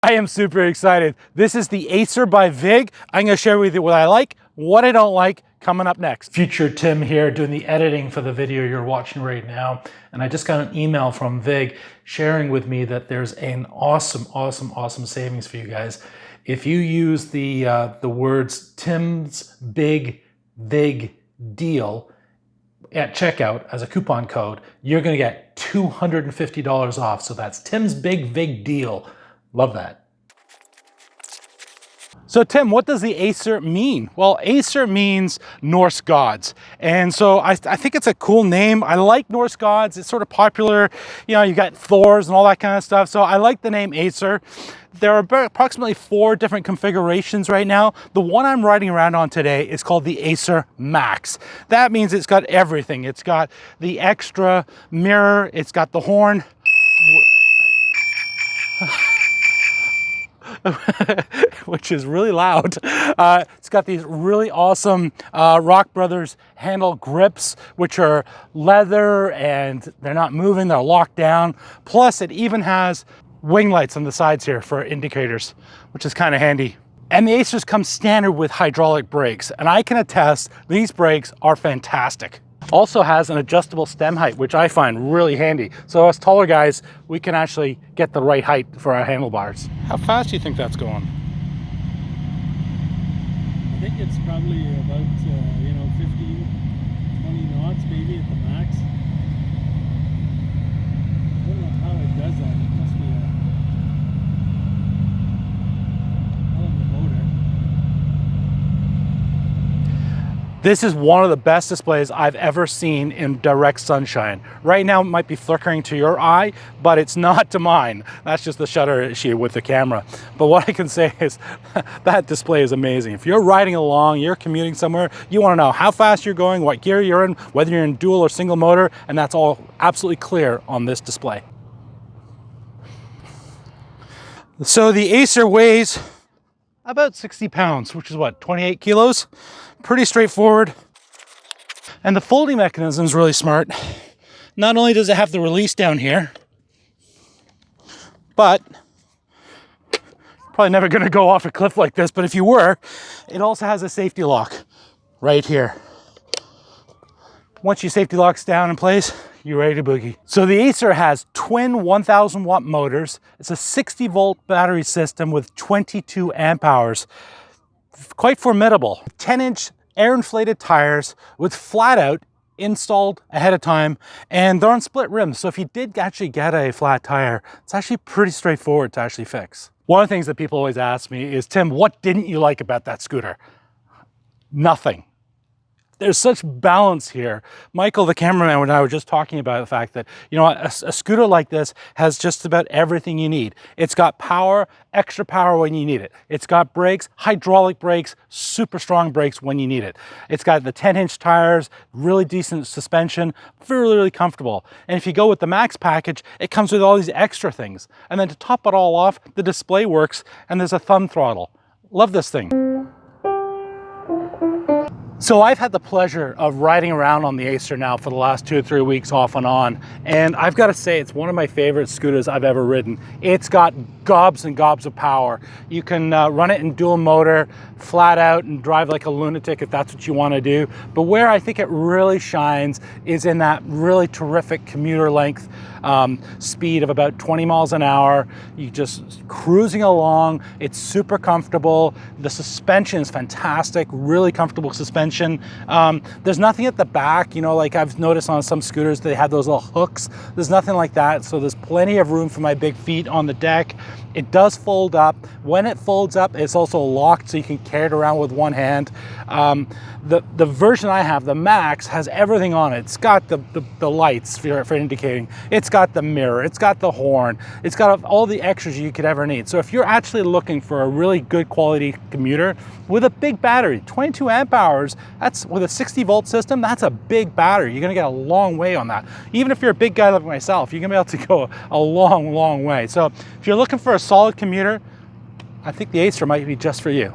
I am super excited. This is the Aesir by VIG. I'm going to share with you what I like, what I don't like, coming up next. Future Tim here doing the editing for the video you're watching right now. And I just got an email from VIG sharing with me that there's an awesome savings for you guys. If you use the words TIMSBIGVIGDEAL at checkout as a coupon code, you're going to get $250 off. So that's TIMSBIGVIGDEAL. Love that. So Tim, what does the Aesir mean? Well, Aesir means Norse gods. And so I think it's a cool name. I like Norse gods. It's sort of popular. You know, you got Thors and all that kind of stuff. So I like the name Aesir. There are approximately 4 different configurations right now. The one I'm riding around on today is called the Aesir Max. That means it's got everything. It's got the extra mirror. It's got the horn. Which is really loud. It's got these really awesome Rock Brothers handle grips, which are leather and they're not moving, they're locked down. Plus it even has wing lights on the sides here for indicators, which is kind of handy. And the Aesirs come standard with hydraulic brakes, and I can attest these brakes are fantastic. Also has an adjustable stem height, which I find really handy. So us taller guys, we can actually get the right height for our handlebars. How fast do you think that's going? I think it's probably about, 15, 20 knots maybe at the max. I don't know how it does that. It must be a hell of a motor. This is one of the best displays I've ever seen in direct sunshine. Right now it might be flickering to your eye, but it's not to mine. That's just the shutter issue with the camera. But what I can say is that display is amazing. If you're riding along, you're commuting somewhere, you want to know how fast you're going, what gear you're in, whether you're in dual or single motor, and that's all absolutely clear on this display. So the Aesir weighs about 60 pounds, which is what, 28 kilos? Pretty straightforward. And the folding mechanism is really smart. Not only does it have the release down here, but probably never gonna go off a cliff like this, but if you were, it also has a safety lock right here. Once your safety lock's down in place, you're ready to boogie. So the Aesir has twin 1000 watt motors. It's a 60 volt battery system with 22 amp hours. Quite formidable. 10-inch air inflated tires with flat out installed ahead of time, and they're on split rims. So if you did actually get a flat tire, it's actually pretty straightforward to actually fix. One of the things that people always ask me is, Tim, what didn't you like about that scooter? Nothing. There's such balance here. Michael, the cameraman, and I were just talking about the fact that, you know, a scooter like this has just about everything you need. It's got power, extra power when you need it. It's got brakes, hydraulic brakes, super strong brakes when you need it. It's got the 10-inch tires, really decent suspension, really comfortable. And if you go with the Max package, it comes with all these extra things. And then to top it all off, the display works and there's a thumb throttle. Love this thing. So I've had the pleasure of riding around on the Aesir now for the last 2 or 3 weeks off and on, and I've got to say it's one of my favorite scooters I've ever ridden. It's got gobs and gobs of power. You can run it in dual motor, flat out, and drive like a lunatic if that's what you want to do. But where I think it really shines is in that really terrific commuter length speed of about 20 miles an hour. You just cruising along. It's super comfortable. The suspension is fantastic, really comfortable suspension. There's nothing at the back, you know, like I've noticed on some scooters, they have those little hooks. There's nothing like that. So there's plenty of room for my big feet on the deck. It does fold up. When it folds up, it's also locked so you can carry it around with one hand. The version I have, the Max, has everything on it. It's got the lights for indicating. It's got the mirror. It's got the horn. It's got all the extras you could ever need. So if you're actually looking for a really good quality commuter with a big battery, 22 amp hours, that's with a 60 volt system, that's a big battery. You're gonna get a long way on that. Even if you're a big guy like myself, you're gonna be able to go a long way. So if you're looking for a solid commuter, I think the Aesir might be just for you.